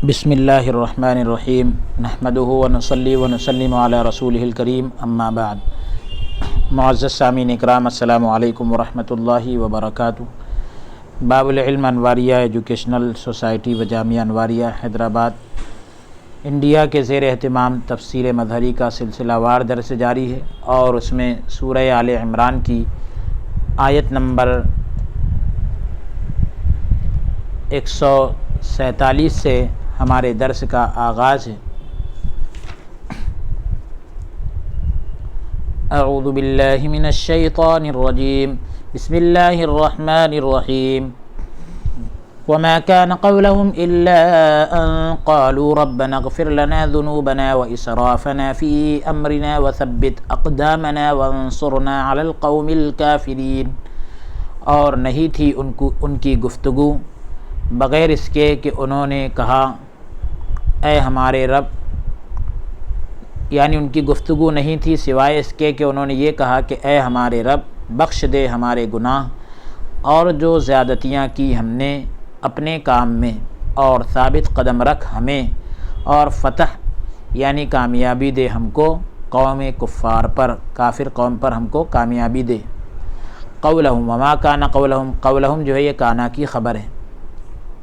بسم اللہ الرحمن الرحیم نحمدہ ونصلی ونسلم علی رسولہ الکریم اما بعد۔ معزز سامعین اکرام، السلام علیکم ورحمۃ اللہ وبرکاتہ۔ باب العلم انواریہ ایجوکیشنل سوسائٹی و جامعہ انواریہ حیدرآباد انڈیا کے زیر اہتمام تفسیر مظہری کا سلسلہ وار درس جاری ہے، اور اس میں سورہ آل عمران کی آیت نمبر 147 سے ہمارے درس کا آغاز ہے۔ اعوذ باللہ من الشیطان الرجیم، بسم اللہ الرحمن الرحیم۔ وما كان قولهم إلا أن قالوا ربنا اغفر لنا ذنوبنا وإسرافنا في أمرنا وثبت أقدامنا وانصرنا على القوم الكافرين، اور نہیں تھی ان کی گفتگو بغیر اس کے کہ انہوں نے کہا اے ہمارے رب، یعنی ان کی گفتگو نہیں تھی سوائے اس کے کہ انہوں نے یہ کہا کہ اے ہمارے رب، بخش دے ہمارے گناہ اور جو زیادتیاں کی ہم نے اپنے کام میں، اور ثابت قدم رکھ ہمیں، اور فتح یعنی کامیابی دے ہم کو قوم کفار پر، کافر قوم پر ہم کو کامیابی دے۔ قولہم، وما کان قولہم، قولہم جو ہے یہ کانا کی خبر ہے،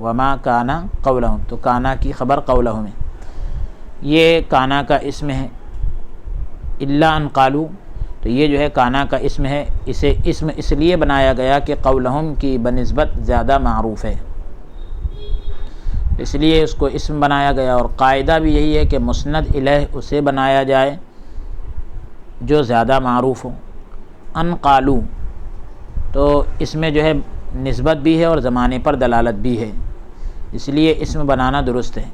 وما کان قولہم، تو کانا کی خبر قولہم ہے، یہ کانا کا اسم ہے۔ الا ان قالو، تو یہ جو ہے کانا کا اسم ہے، اسے اسم اس لیے بنایا گیا کہ قولہم کی بنسبت زیادہ معروف ہے، اس لیے اس کو اسم بنایا گیا، اور قاعدہ بھی یہی ہے کہ مسند الیہ اسے بنایا جائے جو زیادہ معروف ہو۔ ان قالو، تو اس میں جو ہے نسبت بھی ہے اور زمانے پر دلالت بھی ہے، اس لیے اسم بنانا درست ہے۔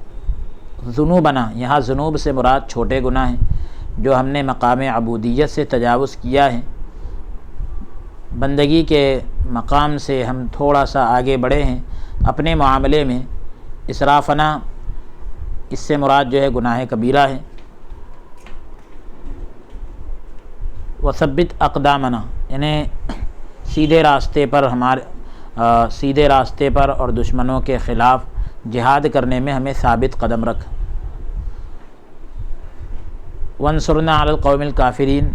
ذنوبنا، یہاں ذنوب سے مراد چھوٹے گناہ ہیں جو ہم نے مقام عبودیت سے تجاوز کیا ہے، بندگی کے مقام سے ہم تھوڑا سا آگے بڑھے ہیں اپنے معاملے میں۔ اسرافنا، اس سے مراد جو ہے گناہ کبیرہ ہے۔ وثبت اقدامنا، یعنی سیدھے راستے پر اور دشمنوں کے خلاف جہاد کرنے میں ہمیں ثابت قدم رکھ۔ وانصرنا علی القوم الکافرین،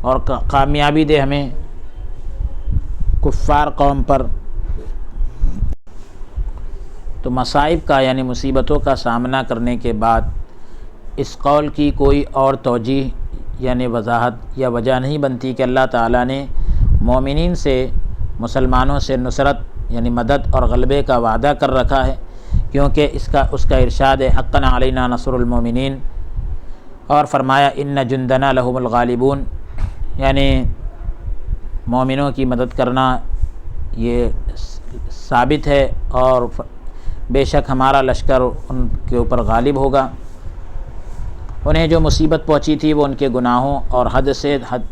اور کامیابی دے ہمیں کفار قوم پر۔ تو مصائب کا یعنی مصیبتوں کا سامنا کرنے کے بعد اس قول کی کوئی اور توجیہ یعنی وضاحت یا وجہ نہیں بنتی کہ اللہ تعالیٰ نے مومنین سے، مسلمانوں سے نصرت یعنی مدد اور غلبے کا وعدہ کر رکھا ہے، کیونکہ اس کا ارشاد ہے حقا علینا نصر المومنین، اور فرمایا ان جندنا لہم الغالبون، یعنی مومنوں کی مدد کرنا یہ ثابت ہے، اور بے شک ہمارا لشکر ان کے اوپر غالب ہوگا۔ انہیں جو مصیبت پہنچی تھی وہ ان کے گناہوں اور حد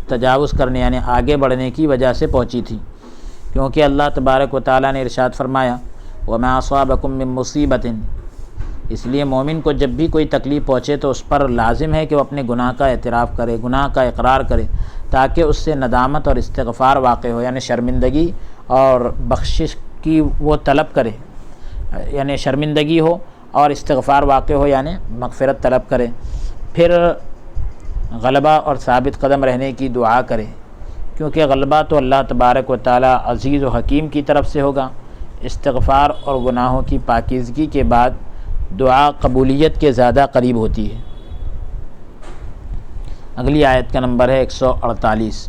تجاوز کرنے یعنی آگے بڑھنے کی وجہ سے پہنچی تھی، کیونکہ اللہ تبارک و تعالیٰ نے ارشاد فرمایا وما اصابکم من مصیبت، اس لیے مومن کو جب بھی کوئی تکلیف پہنچے تو اس پر لازم ہے کہ وہ اپنے گناہ کا اعتراف کرے، گناہ کا اقرار کرے، تاکہ اس سے ندامت اور استغفار واقع ہو، یعنی شرمندگی اور بخشش کی وہ طلب کرے، یعنی شرمندگی ہو اور استغفار واقع ہو یعنی مغفرت طلب کرے، پھر غلبہ اور ثابت قدم رہنے کی دعا کرے، کیونکہ غلبہ تو اللہ تبارک و تعالیٰ عزیز و حکیم کی طرف سے ہوگا۔ استغفار اور گناہوں کی پاکیزگی کے بعد دعا قبولیت کے زیادہ قریب ہوتی ہے۔ اگلی آیت کا نمبر ہے 148۔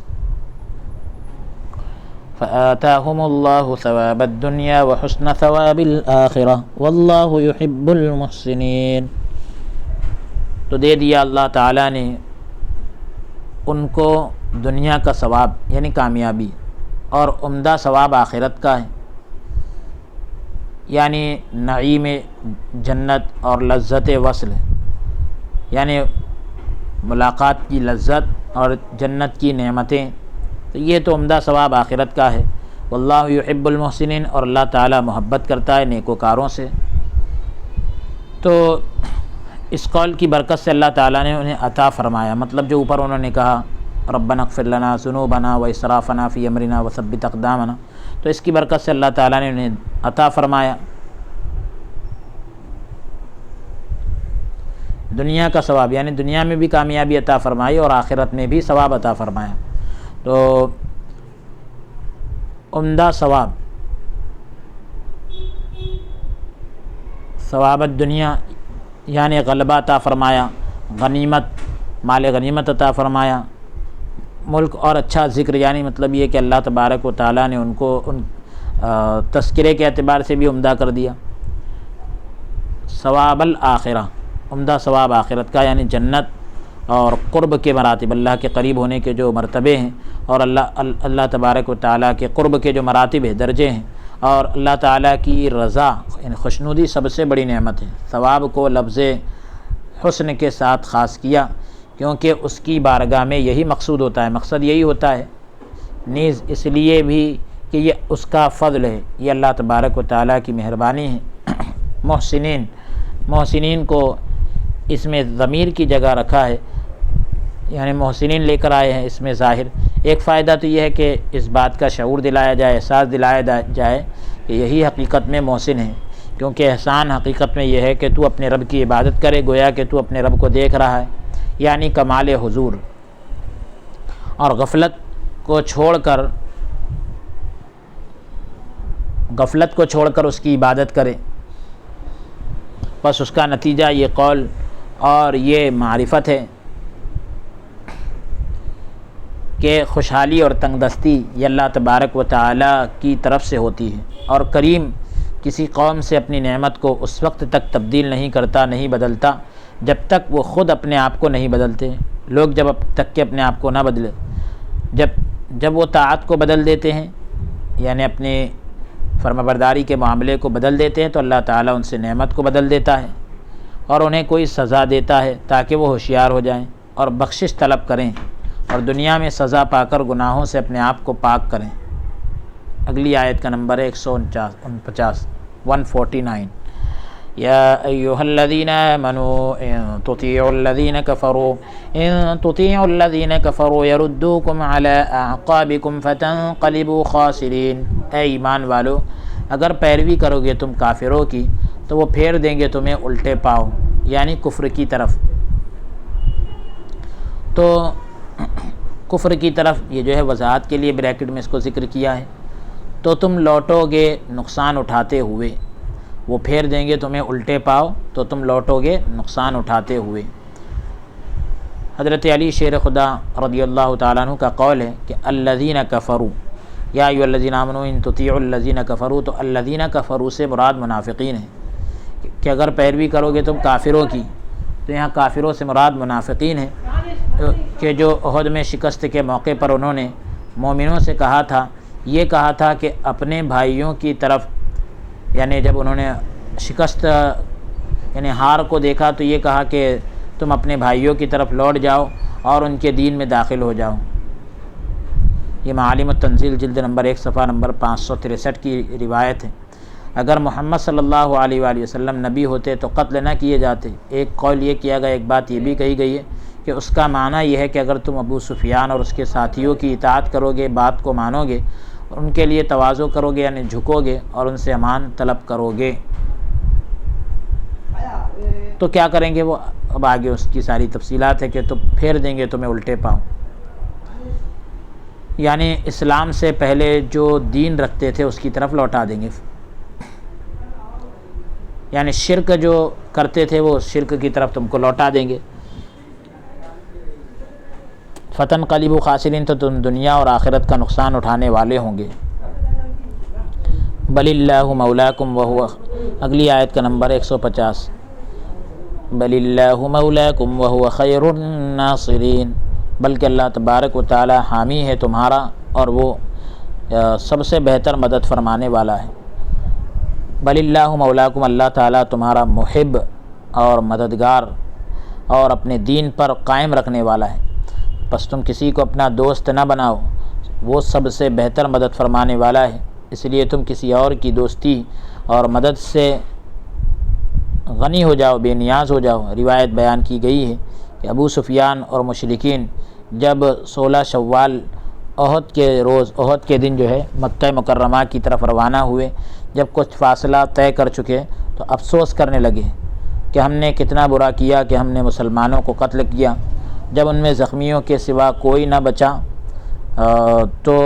فآتاہم اللہ ثواب الدنیا وحسن ثواب الآخرہ واللہ یحب المحسنین، تو دے دیا اللہ تعالیٰ نے ان کو دنیا کا ثواب یعنی کامیابی، اور عمدہ ثواب آخرت کا ہے، یعنی نعیم جنت اور لذت وصل، یعنی ملاقات کی لذت اور جنت کی نعمتیں، تو یہ تو عمدہ ثواب آخرت کا ہے۔ واللہ یحب المحسنین، اور اللہ تعالیٰ محبت کرتا ہے نیکوکاروں سے۔ تو اس قول کی برکت سے اللہ تعالیٰ نے انہیں عطا فرمایا، مطلب جو اوپر انہوں نے کہا ربنا اغفر لنا ذنوبنا واسرافنا فی امرنا وثبت اقدامنا، تو اس کی برکت سے اللہ تعالیٰ نے انہیں عطا فرمایا۔ دنیا کا ثواب یعنی دنیا میں بھی کامیابی عطا فرمائی اور آخرت میں بھی ثواب عطا فرمایا۔ تو عمدہ ثواب، ثواب الدنیا یعنی غلبہ عطا فرمایا، غنیمت، مال غنیمت عطا فرمایا، ملک اور اچھا ذکر، یعنی مطلب یہ کہ اللہ تبارک و تعالیٰ نے ان کو تذکرے کے اعتبار سے بھی عمدہ کر دیا۔ ثواب الآخرہ، عمدہ ثواب آخرت کا یعنی جنت اور قرب کے مراتب، اللہ کے قریب ہونے کے جو مرتبے ہیں اور اللہ تبارک و تعالیٰ کے قرب کے جو مراتب ہیں، درجے ہیں، اور اللہ تعالیٰ کی رضا یعنی خوشنودی سب سے بڑی نعمت ہے۔ ثواب کو لفظ حسن کے ساتھ خاص کیا کیونکہ اس کی بارگاہ میں یہی مقصود ہوتا ہے، مقصد یہی ہوتا ہے، نیز اس لیے بھی کہ یہ اس کا فضل ہے، یہ اللہ تبارک و تعالیٰ کی مہربانی ہے۔ محسنین کو اس میں ضمیر کی جگہ رکھا ہے، یعنی محسنین لے کر آئے ہیں اس میں ظاہر۔ ایک فائدہ تو یہ ہے کہ اس بات کا شعور دلایا جائے، احساس دلایا جائے کہ یہی حقیقت میں محسن ہے، کیونکہ احسان حقیقت میں یہ ہے کہ تو اپنے رب کی عبادت کرے گویا کہ تو اپنے رب کو دیکھ رہا ہے، یعنی کمال حضور، اور غفلت کو چھوڑ کر اس کی عبادت کرے، بس اس کا نتیجہ یہ قول اور یہ معرفت ہے کہ خوشحالی اور تنگ دستی یہ اللہ تبارک و تعالیٰ کی طرف سے ہوتی ہے، اور کریم کسی قوم سے اپنی نعمت کو اس وقت تک تبدیل نہیں کرتا، نہیں بدلتا جب تک وہ خود اپنے آپ کو نہیں بدلتے۔ لوگ جب تک کہ اپنے آپ کو نہ بدلے، جب وہ طاعت کو بدل دیتے ہیں یعنی اپنی فرمانبرداری کے معاملے کو بدل دیتے ہیں تو اللہ تعالیٰ ان سے نعمت کو بدل دیتا ہے اور انہیں کوئی سزا دیتا ہے تاکہ وہ ہوشیار ہو جائیں اور بخشش طلب کریں اور دنیا میں سزا پا کر گناہوں سے اپنے آپ کو پاک کریں۔ اگلی آیت کا نمبر ہے 149۔ یا ایھا الذین آمنوا ان تطیعوا الذین کفروا یردوکم علی اعقابکم فتنقلبوا خاسرین۔ اے ایمان والو، اگر پیروی کرو گے تم کافروں کی تو وہ پھیر دیں گے تمہیں الٹے پاؤں یعنی کفر کی طرف۔ تو کفر کی طرف یہ جو ہے وضاحت کے لیے بریکٹ میں اس کو ذکر کیا ہے، تو تم لوٹو گے نقصان اٹھاتے ہوئے، وہ پھیر دیں گے تمہیں الٹے پاؤ تو تم لوٹو گے نقصان اٹھاتے ہوئے۔ حضرت علی شیر خدا رضی اللہ تعالیٰ عنہ کا قول ہے کہ الذین کفروا یا ایھا الذین آمنوا ان تطیعوا الذین کفروا، تو الذین کفروا سے مراد منافقین ہیں کہ اگر پیروی کرو گے تم کافروں کی، تو یہاں کافروں سے مراد منافقین ہیں کہ جو احد میں شکست کے موقع پر انہوں نے مومنوں سے کہا تھا کہ اپنے بھائیوں کی طرف، یعنی جب انہوں نے شکست یعنی ہار کو دیکھا تو یہ کہا کہ تم اپنے بھائیوں کی طرف لوٹ جاؤ اور ان کے دین میں داخل ہو جاؤ۔ یہ معالم التنزیل جلد نمبر 1 صفحہ نمبر 563 کی روایت ہے۔ اگر محمد صلی اللہ علیہ وآلہ وسلم نبی ہوتے تو قتل نہ کیے جاتے۔ ایک قول یہ کیا گیا، ایک بات یہ بھی کہی گئی ہے کہ اس کا معنی یہ ہے کہ اگر تم ابو سفیان اور اس کے ساتھیوں کی اطاعت کرو گے، بات کو مانو گے، ان کے لیے تواضع کرو گے یعنی جھکو گے اور ان سے امان طلب کرو گے، تو کیا کریں گے وہ اب آگے اس کی ساری تفصیلات ہے کہ تو پھیر دیں گے تمہیں الٹے پاؤں، یعنی اسلام سے پہلے جو دین رکھتے تھے اس کی طرف لوٹا دیں گے، یعنی شرک جو کرتے تھے وہ شرک کی طرف تم کو لوٹا دیں گے۔ فتنقلبوا خاسرین، تو تم دنیا اور آخرت کا نقصان اٹھانے والے ہوں گے۔ بل اللہ مولاکم وہو، اگلی آیت کا نمبر 150۔ بل اللہ مولاکم وہو خیر الناصرین، بلکہ اللہ تبارک و تعالی حامی ہے تمہارا اور وہ سب سے بہتر مدد فرمانے والا ہے۔ بل اللہ مولاکم، اللہ تعالیٰ تمہارا محب اور مددگار اور اپنے دین پر قائم رکھنے والا ہے، پس تم کسی کو اپنا دوست نہ بناؤ، وہ سب سے بہتر مدد فرمانے والا ہے، اس لیے تم کسی اور کی دوستی اور مدد سے غنی ہو جاؤ، بے نیاز ہو جاؤ۔ روایت بیان کی گئی ہے کہ ابو سفیان اور مشرکین جب 16 شوال احد کے دن جو ہے مکہ مکرمہ کی طرف روانہ ہوئے، جب کچھ فاصلہ طے کر چکے تو افسوس کرنے لگے کہ ہم نے کتنا برا کیا کہ ہم نے مسلمانوں کو قتل کیا، جب ان میں زخمیوں کے سوا کوئی نہ بچا تو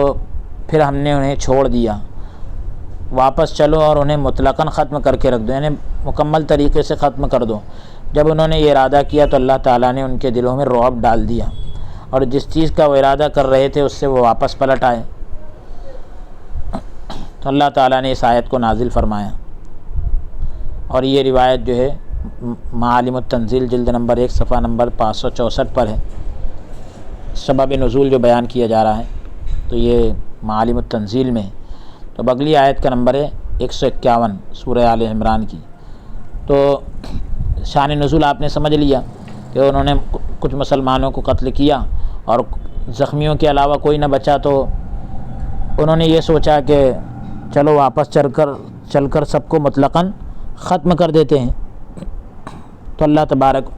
پھر ہم نے انہیں چھوڑ دیا، واپس چلو اور انہیں مطلقاً ختم کر کے رکھ دو، یعنی مکمل طریقے سے ختم کر دو۔ جب انہوں نے یہ ارادہ کیا تو اللہ تعالیٰ نے ان کے دلوں میں رعب ڈال دیا، اور جس چیز کا وہ ارادہ کر رہے تھے اس سے وہ واپس پلٹ آئے۔ تو اللہ تعالیٰ نے اس آیت کو نازل فرمایا، اور یہ روایت جو ہے معالم التنزیل جلد نمبر 1 صفحہ نمبر 564 پر ہے۔ سبب نزول جو بیان کیا جا رہا ہے تو یہ معالم التنزیل میں ہے۔ تو اگلی آیت کا نمبر ہے 151 سورہ آل عمران کی۔ تو شان نزول آپ نے سمجھ لیا کہ انہوں نے کچھ مسلمانوں کو قتل کیا اور زخمیوں کے علاوہ کوئی نہ بچا، تو انہوں نے یہ سوچا کہ چلو واپس چل کر سب کو مطلقاً ختم کر دیتے ہیں۔ تو اللہ تبارک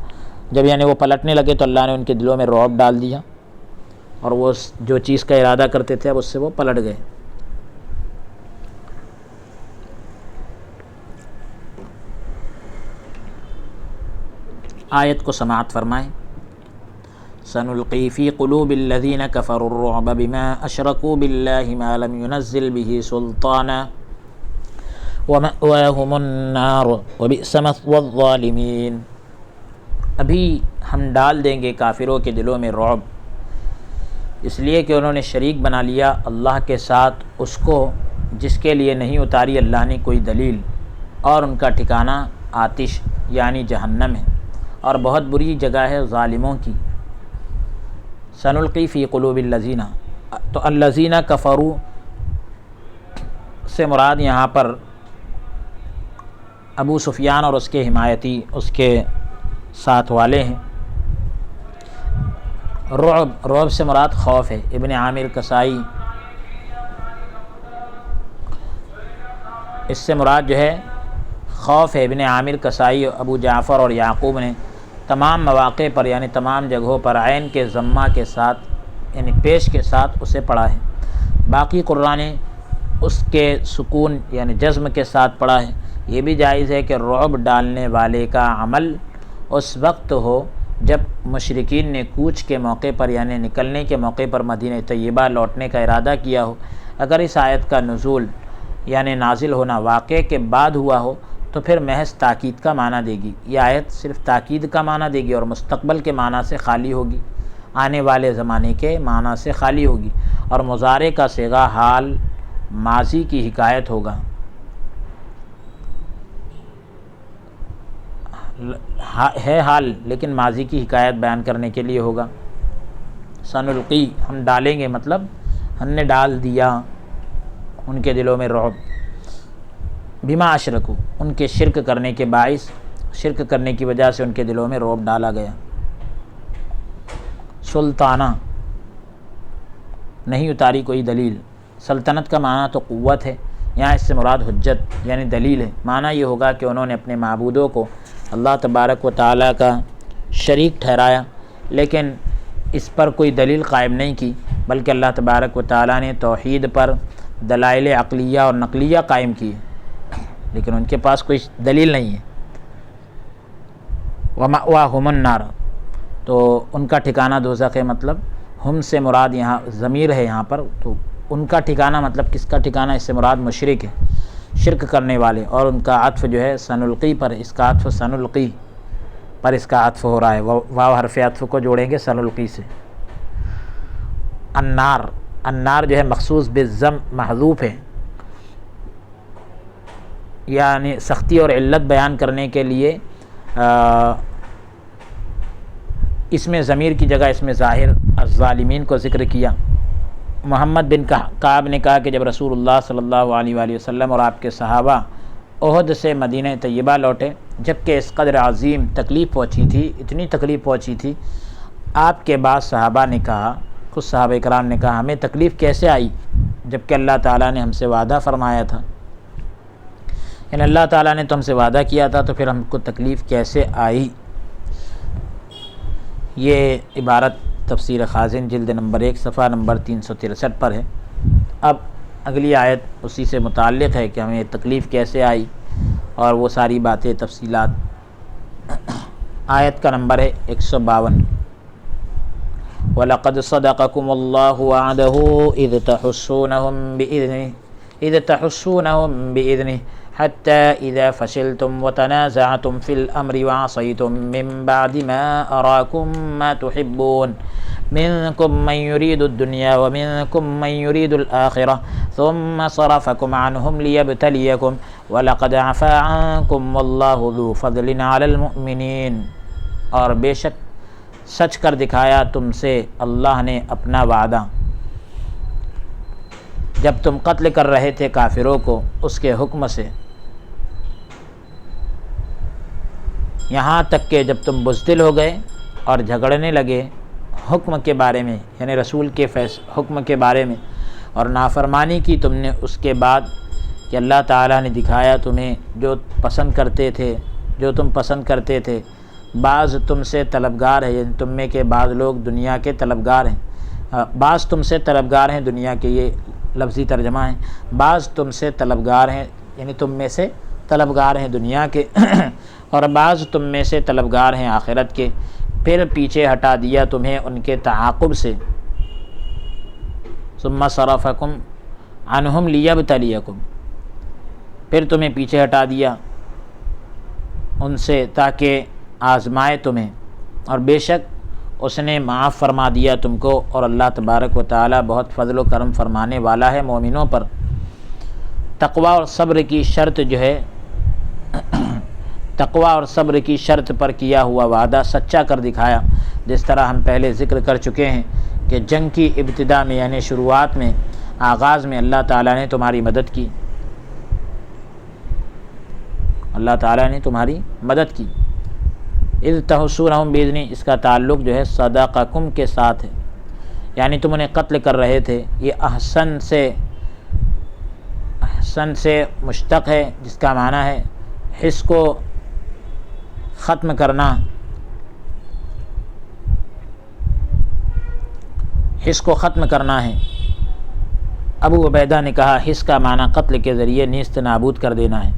جب یعنی وہ پلٹنے لگے تو اللہ نے ان کے دلوں میں رعب ڈال دیا، اور وہ جو چیز کا ارادہ کرتے تھے اب اس سے وہ پلٹ گئے۔ آیت کو سماعت فرمائیں۔ سنلقی فی قلوب الذین کفروا الرعب بما اشرکوا باللہ ما لم ينزل به سلطانا ومأواہم النار وبئس مثوى الظالمین۔ ابھی ہم ڈال دیں گے کافروں کے دلوں میں رعب، اس لیے کہ انہوں نے شریک بنا لیا اللہ کے ساتھ اس کو جس کے لیے نہیں اتاری اللہ نے کوئی دلیل، اور ان کا ٹھکانہ آتش یعنی جہنم ہے، اور بہت بری جگہ ہے ظالموں کی۔ سنلقی فی قلوب الذین، تو الذین کفروا سے مراد یہاں پر ابو سفیان اور اس کے حمایتی، اس کے ساتھ والے ہیں۔ رعب سے مراد خوف ہے۔ ابن عامر کسائی اس سے مراد جو ہے خوف ہے۔ ابن عامر کسائی، ابو جعفر اور یعقوب نے تمام مواقع پر یعنی تمام جگہوں پر عین کے ضمہ کے ساتھ یعنی پیش کے ساتھ اسے پڑھا ہے۔ باقی قراء نے اس کے سکون یعنی جزم کے ساتھ پڑھا ہے۔ یہ بھی جائز ہے کہ رعب ڈالنے والے کا عمل اس وقت ہو جب مشرکین نے کوچ کے موقع پر یعنی نکلنے کے موقع پر مدینہ طیبہ لوٹنے کا ارادہ کیا ہو۔ اگر اس آیت کا نزول یعنی نازل ہونا واقعے کے بعد ہوا ہو تو پھر محض تاکید کا معنی دے گی۔ یہ آیت صرف تاکید کا معنی دے گی اور مستقبل کے معنی سے خالی ہوگی، آنے والے زمانے کے معنی سے خالی ہوگی، اور مضارع کا صیغہ حال ماضی کی حکایت ہوگا۔ ہے حال لیکن ماضی کی حکایت بیان کرنے کے لیے ہوگا۔ سنلقی ہم ڈالیں گے، مطلب ہم نے ڈال دیا ان کے دلوں میں رعب، بما اشرکو ان کے شرک کرنے کے باعث، شرک کرنے کی وجہ سے ان کے دلوں میں رعب ڈالا گیا۔ سلطانہ نہیں اتاری کوئی دلیل، سلطنت کا معنی تو قوت ہے، یہاں اس سے مراد حجت یعنی دلیل ہے۔ معنی یہ ہوگا کہ انہوں نے اپنے معبودوں کو اللہ تبارک و تعالیٰ کا شریک ٹھہرایا، لیکن اس پر کوئی دلیل قائم نہیں کی، بلکہ اللہ تبارک و تعالیٰ نے توحید پر دلائل عقلیہ اور نقلیہ قائم کی، لیکن ان کے پاس کوئی دلیل نہیں ہے۔ وَمَأْوَاهُمُ النَّارُ، تو ان کا ٹھکانہ دوزخ ہے، مطلب ہم سے مراد یہاں ضمیر ہے یہاں پر، تو ان کا ٹھکانہ مطلب کس کا ٹھکانہ، اس سے مراد مشرک ہے، شرک کرنے والے، اور ان کا عطف جو ہے سنلقی پر، اس کا عطف سنلقی پر اس کا عطف ہو رہا ہے، واو حرف عطف کو جوڑیں گے سنلقی سے۔ النار جو ہے مخصوص بالضم محذوف ہے، یعنی سختی اور علت بیان کرنے کے لیے اس میں ضمیر کی جگہ اس میں ظاہر الظالمین کو ذکر کیا۔ محمد بن کعب نے کہا کہ جب رسول اللہ صلی اللہ علیہ وآلہ وسلم اور آپ کے صحابہ احد سے مدینہ طیبہ لوٹے، جبکہ اس قدر عظیم تکلیف پہنچی تھی، اتنی تکلیف پہنچی تھی، آپ کے بعد صحابہ نے کہا، کچھ صحابہ کرام نے کہا ہمیں تکلیف کیسے آئی جبکہ اللہ تعالیٰ نے ہم سے وعدہ فرمایا تھا، یعنی اللہ تعالیٰ نے تو ہم سے وعدہ کیا تھا تو پھر ہم کو تکلیف کیسے آئی۔ یہ عبارت تفسیر خازن جلد نمبر 1 صفحہ نمبر 363 پر ہے۔ اب اگلی آیت اسی سے متعلق ہے کہ ہمیں تکلیف کیسے آئی اور وہ ساری باتیں تفصیلات آیت کا نمبر ہے 152۔ وَلَقَدْ صَدَقَكُمُ اللَّهُ وَعْدَهُ إِذْ تَحُسُّونَهُم بِإِذْنِهِ حَتَّى إِذَا فَشِلْتُمْ وَتَنَازَعْتُمْ فِي الْأَمْرِ وَعَصَيْتُم مِّن بَعْدِ مَا أَرَاكُم مَّا تُحِبُّونَ مِنكُم مَّن يُرِيدُ الدُّنْيَا وَمِنكُم مَّن يُرِيدُ الْآخِرَةَ ثُمَّ صَرَفَكُمْ عَنْهُمْ لِيَبْتَلِيَكُمْ وَلَقَدْ عَفَا عَنكُمْ وَاللَّهُ ذُو فَضْلٍ عَلَى الْمُؤْمِنِينَ، اور بے شک سچ کر دکھایا تم سے اللہ نے اپنا وعدہ جب تم قتل کر رہے تھے کافروں کو اس کے حکم سے، یہاں تک کہ جب تم بزدل ہو گئے اور جھگڑنے لگے حکم کے بارے میں، یعنی رسول کے حکم کے بارے میں، اور نافرمانی کی تم نے اس کے بعد کہ اللہ تعالیٰ نے دکھایا تمہیں جو تم پسند کرتے تھے۔ بعض تم سے طلبگار ہے، یعنی تم میں کے بعض لوگ دنیا کے طلبگار ہیں، بعض تم سے طلبگار ہیں، دنیا کے یہ لفظی ترجمہ ہے، بعض تم سے طلبگار ہیں، یعنی تم میں سے طلبگار ہیں دنیا کے اور بعض تم میں سے طلبگار ہیں آخرت کے، پھر پیچھے ہٹا دیا تمہیں ان کے تعاقب سے۔ ثم صرفکم عنہم لیبتلیکم، پھر تمہیں پیچھے ہٹا دیا ان سے تاکہ آزمائے تمہیں، اور بے شک اس نے معاف فرما دیا تم کو، اور اللہ تبارک و تعالی بہت فضل و کرم فرمانے والا ہے مومنوں پر۔ تقوی اور صبر کی شرط جو ہے تقوی اور صبر کی شرط پر کیا ہوا وعدہ سچا کر دکھایا، جس طرح ہم پہلے ذکر کر چکے ہیں کہ جنگ کی ابتدا میں یعنی شروعات میں، آغاز میں اللہ تعالیٰ نے تمہاری مدد کی، اللہ تعالیٰ نے تمہاری مدد کی۔ اذ تحسونہم بإذنہ، اس کا تعلق جو ہے صدقکم کے ساتھ ہے، یعنی تم انہیں قتل کر رہے تھے۔ یہ احسن سے مشتق ہے، جس کا معنی ہے حس کو ختم کرنا، حس کو ختم کرنا ہے۔ ابو عبیدہ نے کہا حس کا معنی قتل کے ذریعے نیست نابود کر دینا ہے۔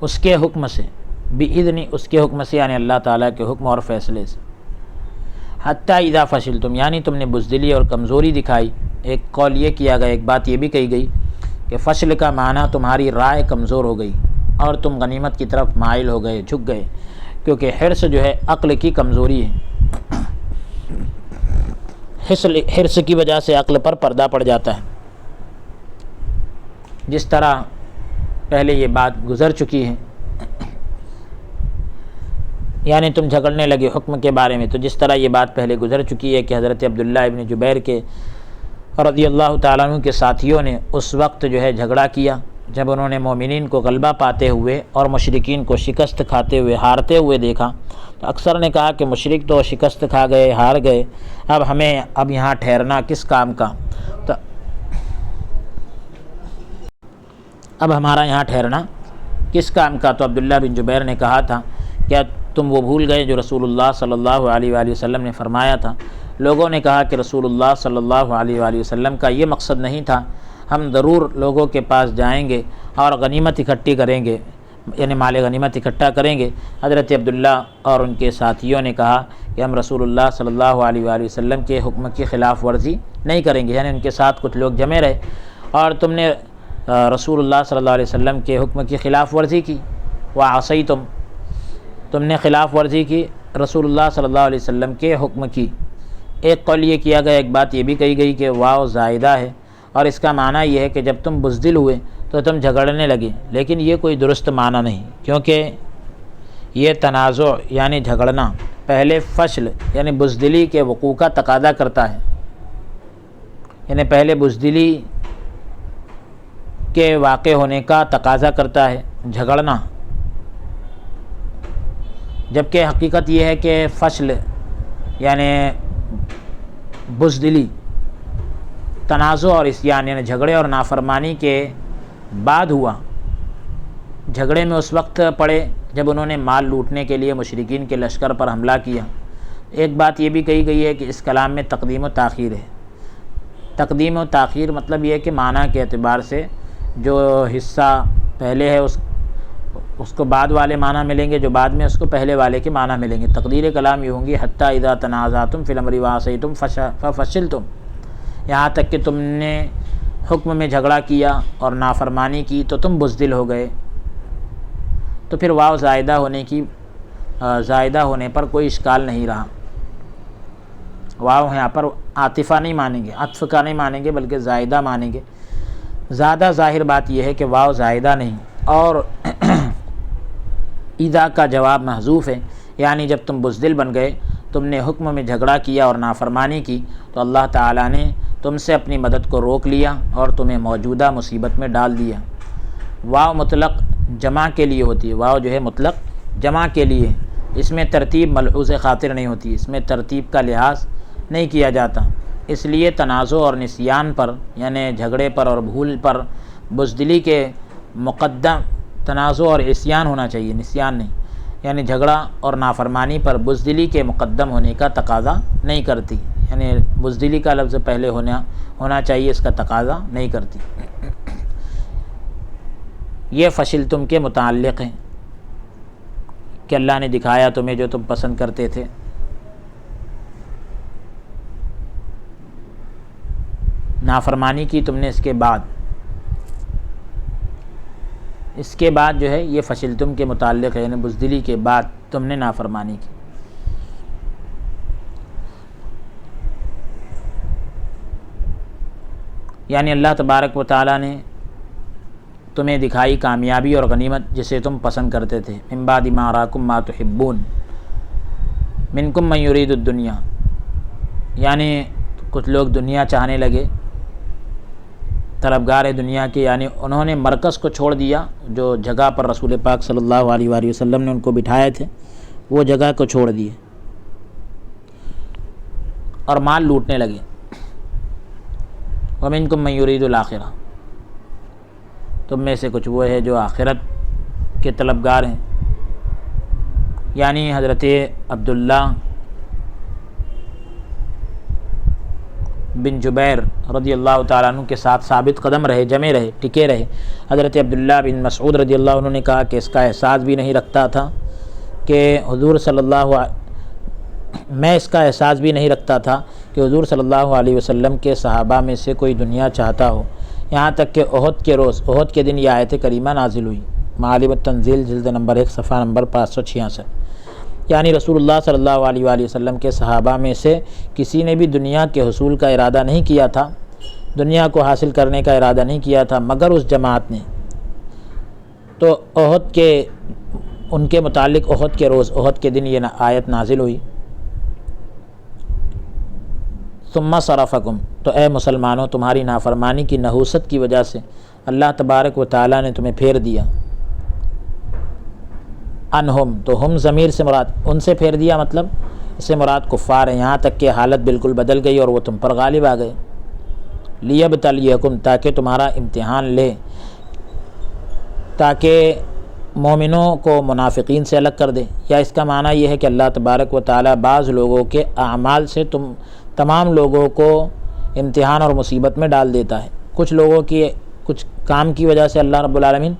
اس کے حکم سے، بِإِذْنِ، اس کے حکم سے یعنی اللہ تعالیٰ کے حکم اور فیصلے سے۔ حتیٰ اذا فشلتم، یعنی تم نے بزدلی اور کمزوری دکھائی۔ ایک قول یہ کیا گیا، ایک بات یہ بھی کہی گئی کہ فشل کا معنی تمہاری رائے کمزور ہو گئی اور تم غنیمت کی طرف مائل ہو گئے، جھک گئے، کیونکہ حرص جو ہے عقل کی کمزوری ہے، حرص کی وجہ سے عقل پر پردہ پڑ جاتا ہے، جس طرح پہلے یہ بات گزر چکی ہے۔ یعنی تم جھگڑنے لگے حکم کے بارے میں، تو جس طرح یہ بات پہلے گزر چکی ہے کہ حضرت عبداللہ ابن جبیر کے رضی اللہ تعالیٰ عنہ کے ساتھیوں نے اس وقت جو ہے جھگڑا کیا جب انہوں نے مومنین کو غلبہ پاتے ہوئے اور مشرکین کو شکست کھاتے ہوئے، ہارتے ہوئے دیکھا، تو اکثر نے کہا کہ مشرک تو شکست کھا گئے، ہار گئے، اب یہاں ٹھہرنا کس کام کا، تو اب ہمارا یہاں ٹھہرنا کس کام کا۔ تو عبداللہ بن جبیر نے کہا تھا کیا تم وہ بھول گئے جو رسول اللہ صلی اللہ علیہ وآلہ وسلم نے فرمایا تھا؟ لوگوں نے کہا کہ رسول اللہ صلی اللہ علیہ وآلہ وسلم کا یہ مقصد نہیں تھا، ہم ضرور لوگوں کے پاس جائیں گے اور غنیمت اکٹھی کریں گے، یعنی مال غنیمت اکٹھا کریں گے۔ حضرت عبداللہ اور ان کے ساتھیوں نے کہا کہ ہم رسول اللہ صلی اللہ علیہ وآلہ وسلم کے حکم کی خلاف ورزی نہیں کریں گے، یعنی ان کے ساتھ کچھ لوگ جمے رہے اور تم نے رسول اللہ صلی اللہ علیہ وسلم کے حکم کی خلاف ورزی کی، وعصیتم، تم نے خلاف ورزی کی رسول اللہ صلی اللہ علیہ وسلم کے حکم کی۔ ایک قول یہ کیا گیا، ایک بات یہ بھی کہی گئی کہ واو زائدہ ہے، اور اس کا معنی یہ ہے کہ جب تم بزدل ہوئے تو تم جھگڑنے لگے، لیکن یہ کوئی درست معنی نہیں، کیونکہ یہ تنازع یعنی جھگڑنا پہلے فشل یعنی بزدلی کے وقوع کا تقاضا کرتا ہے، یعنی پہلے بزدلی کے واقع ہونے کا تقاضا کرتا ہے جھگڑنا، جبکہ حقیقت یہ ہے کہ فشل یعنی بزدلی، تنازع اور عصیان یعنی جھگڑے اور نافرمانی کے بعد ہوا۔ جھگڑے میں اس وقت پڑے جب انہوں نے مال لوٹنے کے لیے مشرکین کے لشکر پر حملہ کیا۔ ایک بات یہ بھی کہی گئی ہے کہ اس کلام میں تقدیم و تاخیر ہے۔ تقدیم و تاخیر مطلب یہ ہے کہ معنی کے اعتبار سے جو حصہ پہلے ہے اس کو بعد والے معنی ملیں گے جو بعد میں اس کو پہلے والے کے معنی ملیں گے۔ تقدیر کلام یہ ہوں گی حتیٰ اذا تنازعتم فی الامر وعصیتم ففشلتم، یہاں تک کہ تم نے حکم میں جھگڑا کیا اور نافرمانی کی تو تم بزدل ہو گئے۔ تو پھر واو زائدہ ہونے پر کوئی اشکال نہیں رہا۔ واو یہاں پر عاطفہ نہیں مانیں گے، عطف کا نہیں مانیں گے بلکہ زائدہ مانیں گے۔ زیادہ ظاہر بات یہ ہے کہ واو زائدہ نہیں اور اذا کا جواب محذوف ہے، یعنی جب تم بزدل بن گئے، تم نے حکم میں جھگڑا کیا اور نافرمانی کی تو اللہ تعالیٰ نے تم سے اپنی مدد کو روک لیا اور تمہیں موجودہ مصیبت میں ڈال دیا۔ واو مطلق جمع کے لیے ہوتی ہے، واو جو ہے مطلق جمع کے لیے، اس میں ترتیب ملحوظ خاطر نہیں ہوتی، اس میں ترتیب کا لحاظ نہیں کیا جاتا، اس لیے تنازع اور نسیان پر یعنی جھگڑے پر اور بھول پر بزدلی کے مقدم تنازع اور عصیان ہونا چاہیے، نسیان نہیں، یعنی جھگڑا اور نافرمانی پر بزدلی کے مقدم ہونے کا تقاضا نہیں کرتی، یعنی بزدلی کا لفظ پہلے ہونا چاہیے، اس کا تقاضا نہیں کرتی۔ یہ فشلتم کے متعلق ہیں کہ اللہ نے دکھایا تمہیں جو تم پسند کرتے تھے۔ نافرمانی کی تم نے اس کے بعد جو ہے یہ فشلتم کے متعلق ہے، یعنی بزدلی کے بعد تم نے نافرمانی کی۔ یعنی اللہ تبارک و تعالیٰ نے تمہیں دکھائی کامیابی اور غنیمت جسے تم پسند کرتے تھے۔ من بعد ما اراکم ما تحبون منکم من یرید الدنیا، یعنی کچھ لوگ دنیا چاہنے لگے، طلبگار دنیا کے، یعنی انہوں نے مرکز کو چھوڑ دیا، جو جگہ پر رسول پاک صلی اللہ علیہ وآلہ وسلم نے ان کو بٹھائے تھے وہ جگہ کو چھوڑ دیے اور مال لوٹنے لگے۔ ومنکم من یرید الآخرہ، تم میں سے کچھ وہ ہے جو آخرت کے طلبگار ہیں، یعنی حضرت عبداللہ بن جبیر رضی اللہ تعالیٰ عنہ کے ساتھ ثابت قدم رہے، جمے رہے، ٹکے رہے۔ حضرت عبداللہ بن مسعود رضی اللہ عنہ نے کہا کہ اس کا احساس بھی نہیں رکھتا تھا کہ میں اس کا احساس بھی نہیں رکھتا تھا کہ حضور صلی اللہ علیہ وسلم کے صحابہ میں سے کوئی دنیا چاہتا ہو، یہاں تک کہ احد کے دن یہ آیت کریمہ نازل ہوئی، معالم التنزیل جلد نمبر 1 صفحہ نمبر 566۔ یعنی رسول اللہ صلی اللہ علیہ وآلہ وسلم کے صحابہ میں سے کسی نے بھی دنیا کے حصول کا ارادہ نہیں کیا تھا، دنیا کو حاصل کرنے کا ارادہ نہیں کیا تھا، مگر اس جماعت نے۔ تو ان کے متعلق احد کے دن یہ آیت نازل ہوئی، ثم صرفکم، تو اے مسلمانوں تمہاری نافرمانی کی نحوست کی وجہ سے اللہ تبارک و تعالیٰ نے تمہیں پھیر دیا۔ انہم، تو ہم ضمیر سے مراد ان سے پھیر دیا، مطلب اس سے مراد کفار ہیں، یہاں تک کہ حالت بالکل بدل گئی اور وہ تم پر غالب آ گئے۔ لیبتلیکم، تاکہ تمہارا امتحان لے، تاکہ مومنوں کو منافقین سے الگ کر دے، یا اس کا معنی یہ ہے کہ اللہ تبارک و تعالیٰ بعض لوگوں کے اعمال سے تمام لوگوں کو امتحان اور مصیبت میں ڈال دیتا ہے۔ کچھ لوگوں کی کچھ کام کی وجہ سے اللہ رب العالمین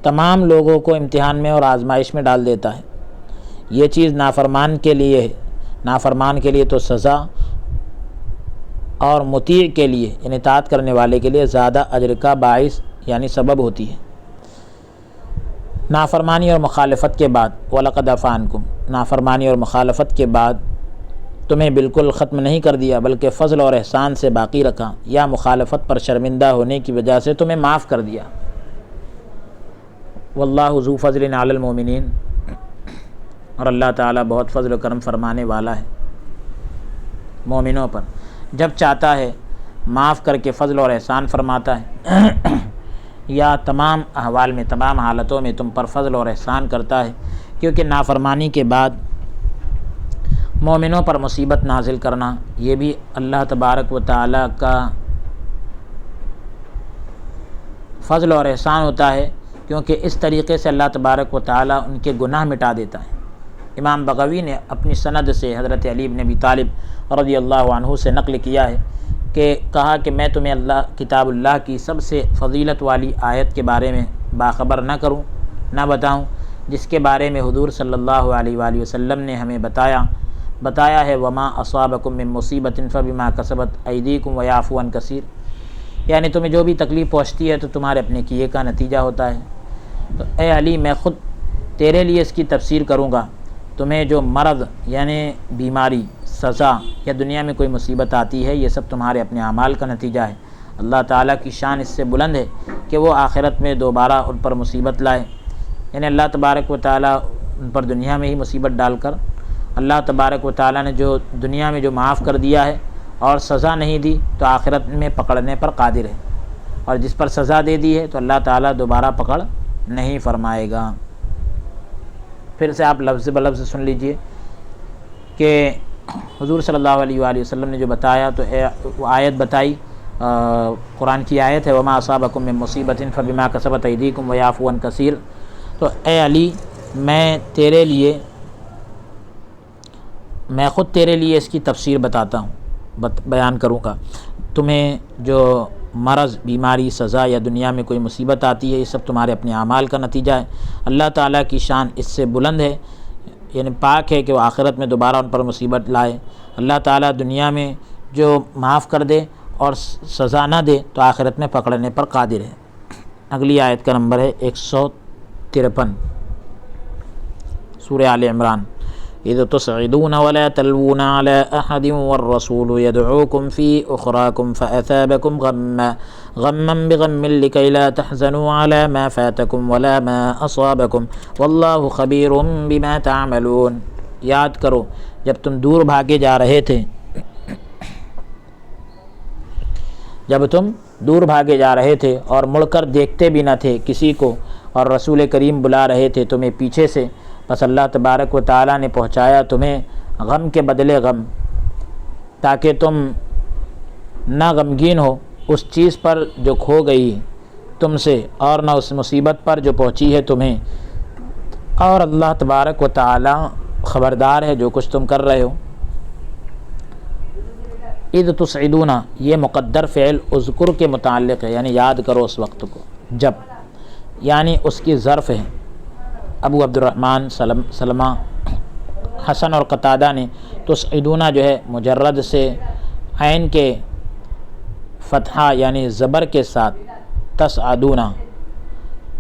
تمام لوگوں کو امتحان میں اور آزمائش میں ڈال دیتا ہے۔ یہ چیز نافرمان کے لیے ہے، نافرمان کے لیے تو سزا، اور مطیع کے لیے یعنی اطاعت کرنے والے کے لیے زیادہ اجر کا باعث یعنی سبب ہوتی ہے۔ نافرمانی اور مخالفت کے بعد وَلَقَدْ عَفَا عَنْكُمْ، نافرمانی اور مخالفت کے بعد تمہیں بالکل ختم نہیں کر دیا بلکہ فضل اور احسان سے باقی رکھا، یا مخالفت پر شرمندہ ہونے کی وجہ سے تمہیں معاف کر دیا۔ واللہ ذو فضل علی المؤمنین، اور اللہ تعالیٰ بہت فضل و کرم فرمانے والا ہے مومنوں پر، جب چاہتا ہے معاف کر کے فضل اور احسان فرماتا ہے، یا تمام احوال میں تمام حالتوں میں تم پر فضل اور احسان کرتا ہے، کیونکہ نافرمانی کے بعد مومنوں پر مصیبت نازل کرنا یہ بھی اللہ تبارک و تعالیٰ کا فضل اور احسان ہوتا ہے، کیونکہ اس طریقے سے اللہ تبارک و تعالیٰ ان کے گناہ مٹا دیتا ہے۔ امام بغوی نے اپنی سند سے حضرت علی بن ابی طالب رضی اللہ عنہ سے نقل کیا ہے کہ کہا کہ میں تمہیں کتاب اللہ کی سب سے فضیلت والی آیت کے بارے میں باخبر نہ کروں، نہ بتاؤں جس کے بارے میں حضور صلی اللہ علیہ وآلہ وسلم نے ہمیں بتایا ہے وما اصابکم من مصیبت فبما کسبت ایدیکم ویعفو عن کثیر، یعنی تمہیں جو بھی تکلیف پہنچتی ہے تو تمہارے اپنے کیے کا نتیجہ ہوتا ہے۔ تو اے علی میں خود تیرے لیے اس کی تفسیر کروں گا، تمہیں جو مرض یعنی بیماری، سزا یا دنیا میں کوئی مصیبت آتی ہے یہ سب تمہارے اپنے اعمال کا نتیجہ ہے۔ اللہ تعالیٰ کی شان اس سے بلند ہے کہ وہ آخرت میں دوبارہ ان پر مصیبت لائے، یعنی اللہ تبارک و تعالیٰ ان پر دنیا میں ہی مصیبت ڈال کر، اللہ تبارک و تعالیٰ نے جو دنیا میں جو معاف کر دیا ہے اور سزا نہیں دی تو آخرت میں پکڑنے پر قادر ہے، اور جس پر سزا دے دی ہے تو اللہ تعالیٰ دوبارہ پکڑ نہیں فرمائے گا۔ پھر سے آپ لفظ بلفظ سن لیجئے کہ حضور صلی اللہ علیہ وآلہ وسلم نے جو بتایا تو وہ آیت بتائی، قرآن کی آیت ہے وما اصابکم من مصیبت فبما کسبت ایدیکم ویعفو عن کثیر۔ تو اے علی میں خود تیرے لیے اس کی تفسیر بتاتا ہوں، بیان کروں گا۔ تمہیں جو مرض، بیماری، سزا یا دنیا میں کوئی مصیبت آتی ہے یہ سب تمہارے اپنے اعمال کا نتیجہ ہے۔ اللہ تعالیٰ کی شان اس سے بلند ہے، یعنی پاک ہے کہ وہ آخرت میں دوبارہ ان پر مصیبت لائے۔ اللہ تعالیٰ دنیا میں جو معاف کر دے اور سزا نہ دے تو آخرت میں پکڑنے پر قادر ہے۔ اگلی آیت کا نمبر ہے 153، سورہ آل عمران۔ اذ تصعدون ولا تلوون على احد والرسول يدعوكم في اخراكم فاثابكم غما بغم لكي لا تحزنوا على ما فاتكم ولا ما اصابكم والله خبير بما تعملون۔ یاد کرو جب تم دور بھاگے جا رہے تھے اور مڑ کر دیکھتے بھی نہ تھے کسی کو، اور رسول کریم بلا رہے تھے تمہیں پیچھے سے، بس اللہ تبارک و تعالیٰ نے پہنچایا تمہیں غم کے بدلے غم، تاکہ تم نہ غمگین ہو اس چیز پر جو کھو گئی تم سے اور نہ اس مصیبت پر جو پہنچی ہے تمہیں، اور اللہ تبارک و تعالیٰ خبردار ہے جو کچھ تم کر رہے ہو۔ اذ تصعدون یہ مقدر فعل اذکر کے متعلق ہے، یعنی یاد کرو اس وقت کو، جب یعنی اس کی ظرف ہے۔ ابو عبد الرحمن سلمہ، حسن اور قتادہ نے تصعدون جو ہے مجرد سے عین کے فتحہ یعنی زبر کے ساتھ تصعدون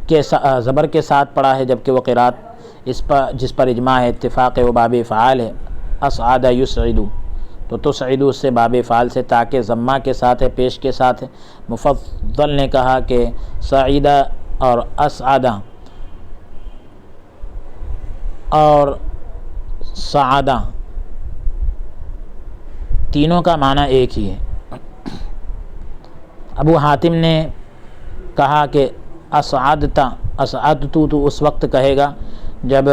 کے زبر کے ساتھ پڑھا ہے، جبکہ وہ قرات جس پر اجماع ہے، اتفاق و باب فعال ہے، اصعد یصعد، تو تصعد سے باب فعال سے تاکہ ضمہ کے ساتھ ہے، پیش کے ساتھ ہے۔ مفضل نے کہا کہ صعیدہ اور اسعدہ اور سعادہ تینوں کا معنی ایک ہی ہے۔ ابو حاتم نے کہا کہ اسعدت تو اس وقت کہے گا جب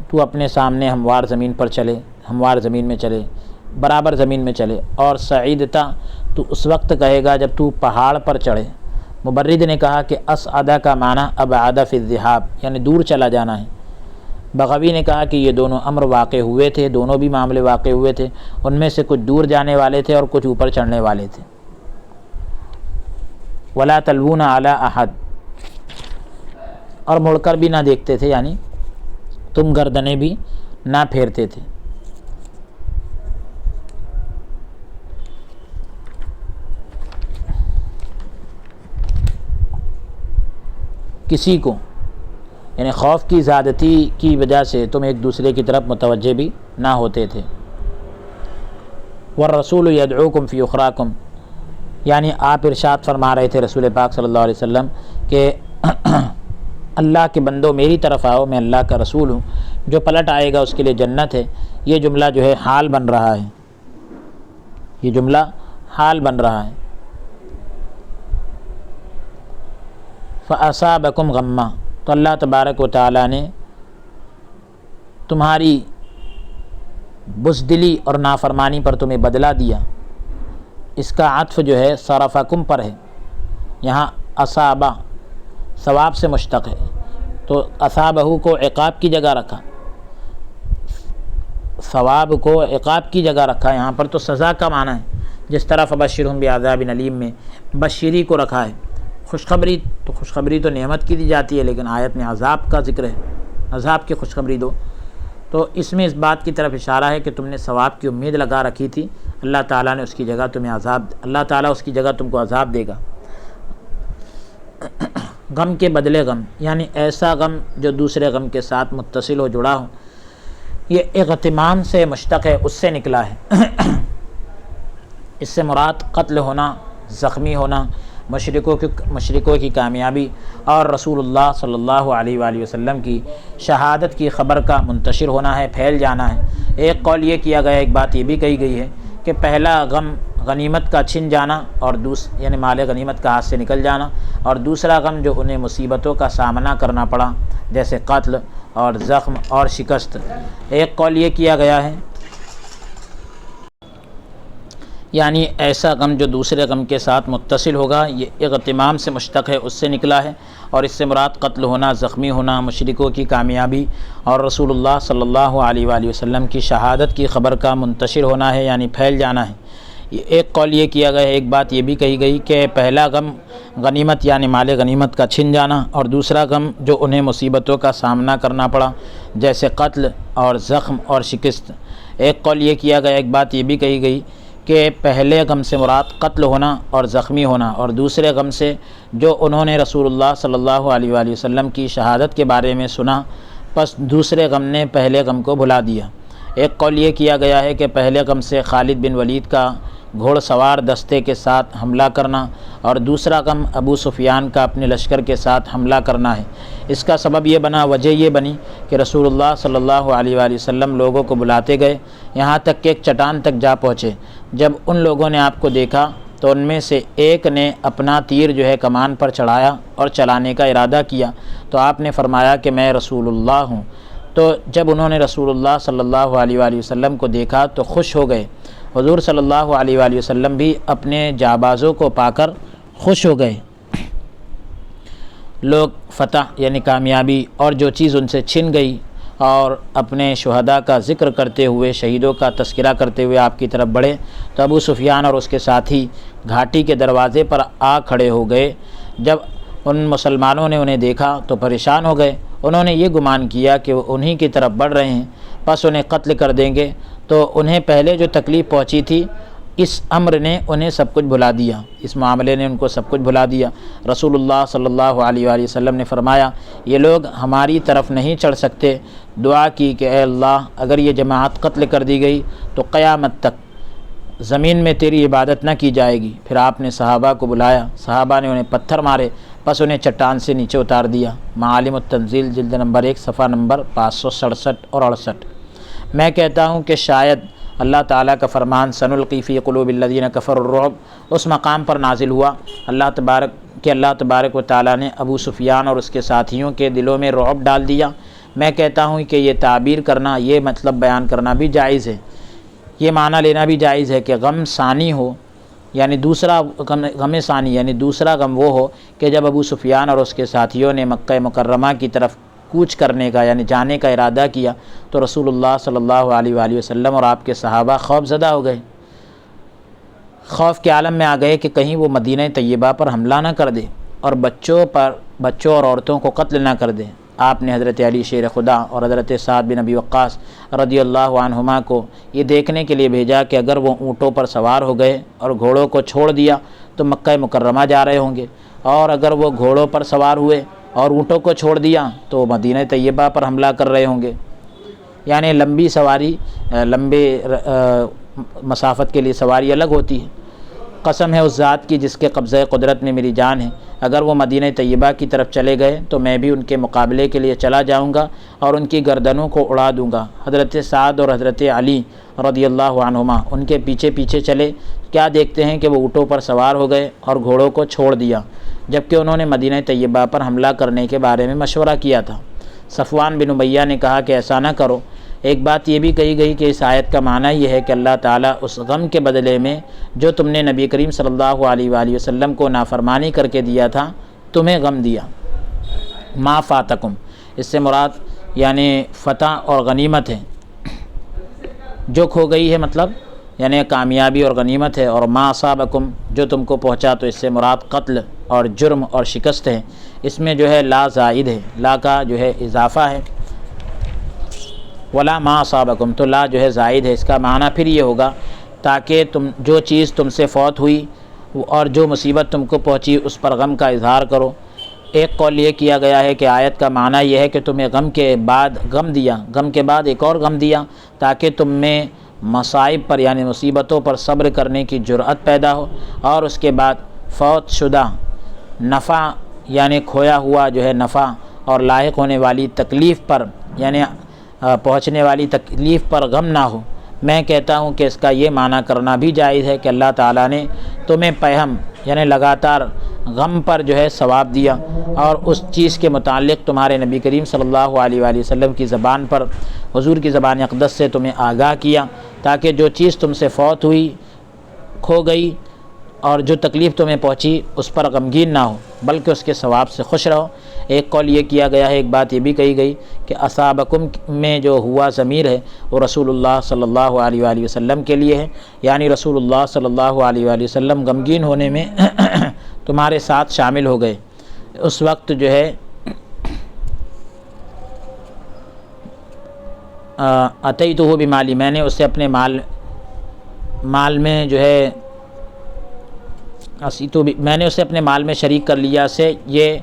تو اپنے سامنے ہموار زمین میں چلے، برابر زمین میں چلے، اور سعیدتا تو اس وقت کہے گا جب تو پہاڑ پر چڑھے۔ مبرد نے کہا کہ اسعدہ کا معنی ابعد فی الذہاب یعنی دور چلا جانا ہے۔ بغوی نے کہا کہ یہ دونوں امر واقع ہوئے تھے، دونوں بھی معاملے واقع ہوئے تھے، ان میں سے کچھ دور جانے والے تھے اور کچھ اوپر چڑھنے والے تھے۔ ولا تلوون علی احد، اور مڑ کر بھی نہ دیکھتے تھے، یعنی تم گردنیں بھی نہ پھیرتے تھے۔ کسی کو یعنی خوف کی زیادتی کی وجہ سے تم ایک دوسرے کی طرف متوجہ بھی نہ ہوتے تھے۔ والرسول یدعوکم فی اخراکم، یعنی آپ ارشاد فرما رہے تھے رسول پاک صلی اللہ علیہ وسلم کہ اللہ کے بندوں میری طرف آؤ، میں اللہ کا رسول ہوں، جو پلٹ آئے گا اس کے لیے جنت ہے۔ یہ جملہ جو ہے حال بن رہا ہے، یہ جملہ حال بن رہا ہے۔ فَأَصَابَكُمْ غَمًّا، تو اللہ تبارک و تعالیٰ نے تمہاری بزدلی اور نافرمانی پر تمہیں بدلہ دیا۔ اس کا عطف جو ہے صرفکم پر ہے، یہاں اصابہ ثواب سے مشتق ہے، تو اصابہ کو عقاب کی جگہ رکھا، ثواب کو عقاب کی جگہ رکھا، یہاں پر تو سزا کا معنی ہے، جس طرح فبشرہم بعذاب علیم میں بشری کو رکھا ہے۔ خوشخبری تو نعمت کی دی جاتی ہے، لیکن آیت میں عذاب کا ذکر ہے، عذاب کی خوشخبری دو۔ تو اس میں اس بات کی طرف اشارہ ہے کہ تم نے ثواب کی امید لگا رکھی تھی، اللہ تعالیٰ نے اس کی جگہ تمہیں اللہ تعالیٰ اس کی جگہ تم کو عذاب دے گا۔ غم کے بدلے غم، یعنی ایسا غم جو دوسرے غم کے ساتھ متصل ہو، جڑا ہو۔ یہ اغتمام سے مشتق ہے، اس سے نکلا ہے۔ اس سے مراد قتل ہونا، زخمی ہونا، مشرکوں کی کامیابی اور رسول اللہ صلی اللہ علیہ وآلہ وسلم کی شہادت کی خبر کا منتشر ہونا ہے، پھیل جانا ہے۔ ایک قول یہ کیا گیا، ایک بات یہ بھی کہی گئی ہے کہ پہلا غم غنیمت کا چھن جانا اور یعنی مال غنیمت کا ہاتھ سے نکل جانا، اور دوسرا غم جو انہیں مصیبتوں کا سامنا کرنا پڑا جیسے قتل اور زخم اور شکست۔ ایک قول یہ کیا گیا ہے یعنی ایسا غم جو دوسرے غم کے ساتھ متصل ہوگا، یہ اغتمام سے مشتق ہے، اس سے نکلا ہے، اور اس سے مراد قتل ہونا، زخمی ہونا، مشرکوں کی کامیابی اور رسول اللہ صلی اللہ علیہ وآلہ وسلم کی شہادت کی خبر کا منتشر ہونا ہے، یعنی پھیل جانا ہے۔ ایک قول یہ کیا گیا ہے، ایک بات یہ بھی کہی گئی کہ پہلا غم غنیمت یعنی مال غنیمت کا چھن جانا، اور دوسرا غم جو انہیں مصیبتوں کا سامنا کرنا پڑا جیسے قتل اور زخم اور شکست۔ ایک قول یہ کیا گیا، ایک بات یہ بھی کہی گئی کہ پہلے غم سے مراد قتل ہونا اور زخمی ہونا، اور دوسرے غم سے جو انہوں نے رسول اللہ صلی اللہ علیہ وآلہ وسلم کی شہادت کے بارے میں سنا، پس دوسرے غم نے پہلے غم کو بھلا دیا۔ ایک قول یہ کیا گیا ہے کہ پہلے غم سے خالد بن ولید کا گھوڑ سوار دستے کے ساتھ حملہ کرنا، اور دوسرا غم ابو سفیان کا اپنے لشکر کے ساتھ حملہ کرنا ہے۔ اس کا سبب یہ بنا، وجہ یہ بنی کہ رسول اللہ صلی اللہ علیہ وآلہ وسلم لوگوں کو بلاتے گئے، یہاں تک کہ ایک چٹان تک جا پہنچے۔ جب ان لوگوں نے آپ کو دیکھا تو ان میں سے ایک نے اپنا تیر جو ہے کمان پر چڑھایا اور چلانے کا ارادہ کیا، تو آپ نے فرمایا کہ میں رسول اللہ ہوں۔ تو جب انہوں نے رسول اللہ صلی اللہ علیہ وآلہ وسلم کو دیکھا تو خوش ہو گئے۔ حضور صلی اللہ علیہ وآلہ وسلم بھی اپنے جابازوں کو پا کر خوش ہو گئے۔ لوگ فتح یعنی کامیابی اور جو چیز ان سے چھن گئی اور اپنے شہداء کا ذکر کرتے ہوئے، شہیدوں کا تذکرہ کرتے ہوئے آپ کی طرف بڑھے، تو ابو سفیان اور اس کے ساتھی گھاٹی کے دروازے پر آ کھڑے ہو گئے۔ جب ان مسلمانوں نے انہیں دیکھا تو پریشان ہو گئے، انہوں نے یہ گمان کیا کہ وہ انہی کی طرف بڑھ رہے ہیں، پس انہیں قتل کر دیں گے۔ تو انہیں پہلے جو تکلیف پہنچی تھی، اس امر نے انہیں سب کچھ بھلا دیا، اس معاملے نے ان کو سب کچھ بھلا دیا۔ رسول اللہ صلی اللہ علیہ وآلہ وسلم نے فرمایا، یہ لوگ ہماری طرف نہیں چڑھ سکتے۔ دعا کی کہ اے اللہ، اگر یہ جماعت قتل کر دی گئی تو قیامت تک زمین میں تیری عبادت نہ کی جائے گی۔ پھر آپ نے صحابہ کو بلایا، صحابہ نے انہیں پتھر مارے، پس انہیں چٹان سے نیچے اتار دیا۔ معالم التنزیل جلد نمبر 1 صفحہ نمبر 567 اور 68۔ میں کہتا ہوں کہ شاید اللہ تعالیٰ کا فرمان سنلقی فی قلوب الذین کفروا الرعب اس مقام پر نازل ہوا اللہ تبارک و تعالیٰ نے ابو سفیان اور اس کے ساتھیوں کے دلوں میں رعب ڈال دیا۔ میں کہتا ہوں کہ یہ تعبیر کرنا، یہ مطلب بیان کرنا بھی جائز ہے، یہ معنی لینا بھی جائز ہے کہ غم ثانی ہو، یعنی دوسرا غم ثانی یعنی دوسرا غم وہ ہو کہ جب ابو سفیان اور اس کے ساتھیوں نے مکہ مکرمہ کی طرف کوچ کرنے کا یعنی جانے کا ارادہ کیا تو رسول اللہ صلی اللہ علیہ وآلہ وسلم اور آپ کے صحابہ خوف زدہ ہو گئے، خوف کے عالم میں آ گئے کہ کہیں وہ مدینہ طیبہ پر حملہ نہ کر دے اور بچوں اور عورتوں کو قتل نہ کر دے۔ آپ نے حضرت علی شیر خدا اور حضرت سعد بن ابی وقاص رضی اللہ عنہما کو یہ دیکھنے کے لیے بھیجا کہ اگر وہ اونٹوں پر سوار ہو گئے اور گھوڑوں کو چھوڑ دیا تو مکہ مکرمہ جا رہے ہوں گے، اور اگر وہ گھوڑوں پر سوار ہوئے اور اونٹوں کو چھوڑ دیا تو مدینہ طیبہ پر حملہ کر رہے ہوں گے۔ یعنی لمبی سواری، لمبے مسافت کے لیے سواری الگ ہوتی ہے۔ قسم ہے اس ذات کی جس کے قبضہ قدرت میں میری جان ہے، اگر وہ مدینہ طیبہ کی طرف چلے گئے تو میں بھی ان کے مقابلے کے لیے چلا جاؤں گا اور ان کی گردنوں کو اڑا دوں گا۔ حضرت سعد اور حضرت علی رضی اللہ عنہما ان کے پیچھے پیچھے چلے، کیا دیکھتے ہیں کہ وہ اونٹوں پر سوار ہو گئے اور گھوڑوں کو چھوڑ دیا، جبکہ انہوں نے مدینہ طیبہ پر حملہ کرنے کے بارے میں مشورہ کیا تھا۔ صفوان بن امیہ نے کہا کہ ایسا نہ کرو۔ ایک بات یہ بھی کہی گئی کہ اس آیت کا معنی یہ ہے کہ اللہ تعالیٰ اس غم کے بدلے میں جو تم نے نبی کریم صلی اللہ علیہ وآلہ وسلم کو نافرمانی کر کے دیا تھا، تمہیں غم دیا۔ ما فاتکم، اس سے مراد یعنی فتح اور غنیمت ہے، جو کھو گئی ہے مطلب یعنی کامیابی اور غنیمت ہے، اور ما اصابکم جو تم کو پہنچا تو اس سے مراد قتل اور جرم اور شکست ہے۔ اس میں جو ہے لا زائد ہے، لا کا جو ہے اضافہ ہے، ولا ما اصابکم، تو لا جو ہے زائد ہے، اس کا معنی پھر یہ ہوگا تاکہ تم جو چیز تم سے فوت ہوئی اور جو مصیبت تم کو پہنچی اس پر غم کا اظہار کرو۔ ایک قول یہ کیا گیا ہے کہ آیت کا معنی یہ ہے کہ تمہیں غم کے بعد غم دیا، غم کے بعد ایک اور غم دیا تاکہ تم میں مصائب پر یعنی مصیبتوں پر صبر کرنے کی جرأت پیدا ہو، اور اس کے بعد فوت شدہ نفع یعنی کھویا ہوا جو ہے نفع اور لاحق ہونے والی تکلیف پر یعنی پہنچنے والی تکلیف پر غم نہ ہو۔ میں کہتا ہوں کہ اس کا یہ معنی کرنا بھی جائز ہے کہ اللہ تعالیٰ نے تمہیں پہم یعنی لگاتار غم پر جو ہے ثواب دیا، اور اس چیز کے متعلق تمہارے نبی کریم صلی اللہ علیہ وآلہ وسلم کی زبان پر، حضور کی زبان اقدس سے تمہیں آگاہ کیا تاکہ جو چیز تم سے فوت ہوئی، کھو گئی، اور جو تکلیف تمہیں پہنچی اس پر غمگین نہ ہو بلکہ اس کے ثواب سے خوش رہو۔ ایک قول یہ کیا گیا ہے، ایک بات یہ بھی کہی گئی کہ اصابکم میں جو ہوا ضمیر ہے وہ رسول اللہ صلی اللہ علیہ وآلہ وسلم کے لیے ہے، یعنی رسول اللہ صلی اللہ علیہ وآلہ وسلم غمگین ہونے میں تمہارے ساتھ شامل ہو گئے۔ اس وقت جو ہے اتیتہ بمالی، میں نے اسے اپنے مال میں جو ہے میں نے اسے اپنے مال میں شریک کر لیا، سے یہ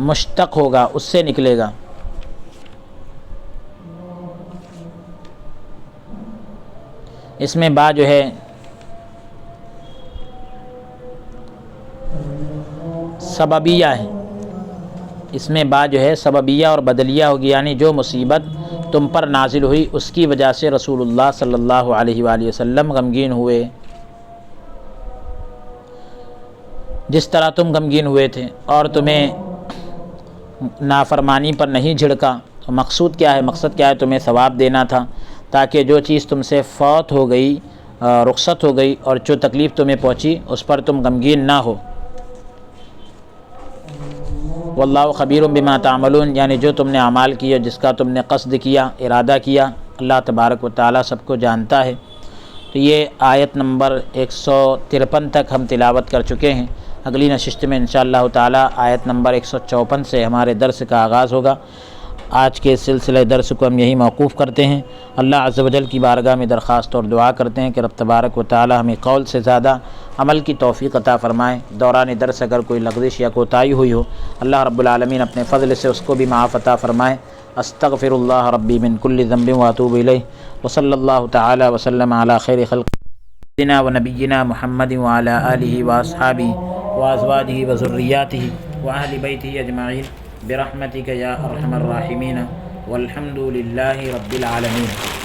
مشتق ہوگا، اس سے نکلے گا۔ اس میں با جو ہے سببیہ ہے، اس میں با جو ہے سببیہ اور بدلیہ ہوگی، یعنی جو مصیبت تم پر نازل ہوئی اس کی وجہ سے رسول اللہ صلی اللہ علیہ وآلہ وسلم غمگین ہوئے، جس طرح تم غمگین ہوئے تھے اور تمہیں نافرمانی پر نہیں جھڑکا۔ تو مقصود کیا ہے؟ مقصد کیا ہے؟ تمہیں ثواب دینا تھا تاکہ جو چیز تم سے فوت ہو گئی، رخصت ہو گئی، اور جو تکلیف تمہیں پہنچی اس پر تم غمگین نہ ہو۔ واللہ خبیر بما تعملون، یعنی جو تم نے اعمال کیے، جس کا تم نے قصد کیا، ارادہ کیا، اللہ تبارک و تعالیٰ سب کو جانتا ہے۔ تو یہ آیت نمبر 153 تک ہم تلاوت کر چکے ہیں۔ اگلی نشست میں انشاءاللہ تعالیٰ آیت نمبر 154 سے ہمارے درس کا آغاز ہوگا۔ آج کے سلسلہ درس کو ہم یہی موقوف کرتے ہیں۔ اللہ عز و جل کی بارگاہ میں درخواست اور دعا کرتے ہیں کہ رب تبارک و تعالیٰ ہمیں قول سے زیادہ عمل کی توفیق عطا فرمائے۔ دوران درس اگر کوئی لغزش یا کوتاہی ہوئی ہو، اللہ رب العالمین اپنے فضل سے اس کو بھی معاف عطا فرمائے۔ استغفر اللہ ربی من کل ذنب واتوب الیہ، وصلی اللہ تعالی وسلم علی خیر خلق سیدنا و نبینا محمد وعلی آلہ واصحابہ وازواجہ وذریاتہ واہل بیتہ اجمعین برحمتک یا ارحم الراحمین، والحمد للہ رب العالمین۔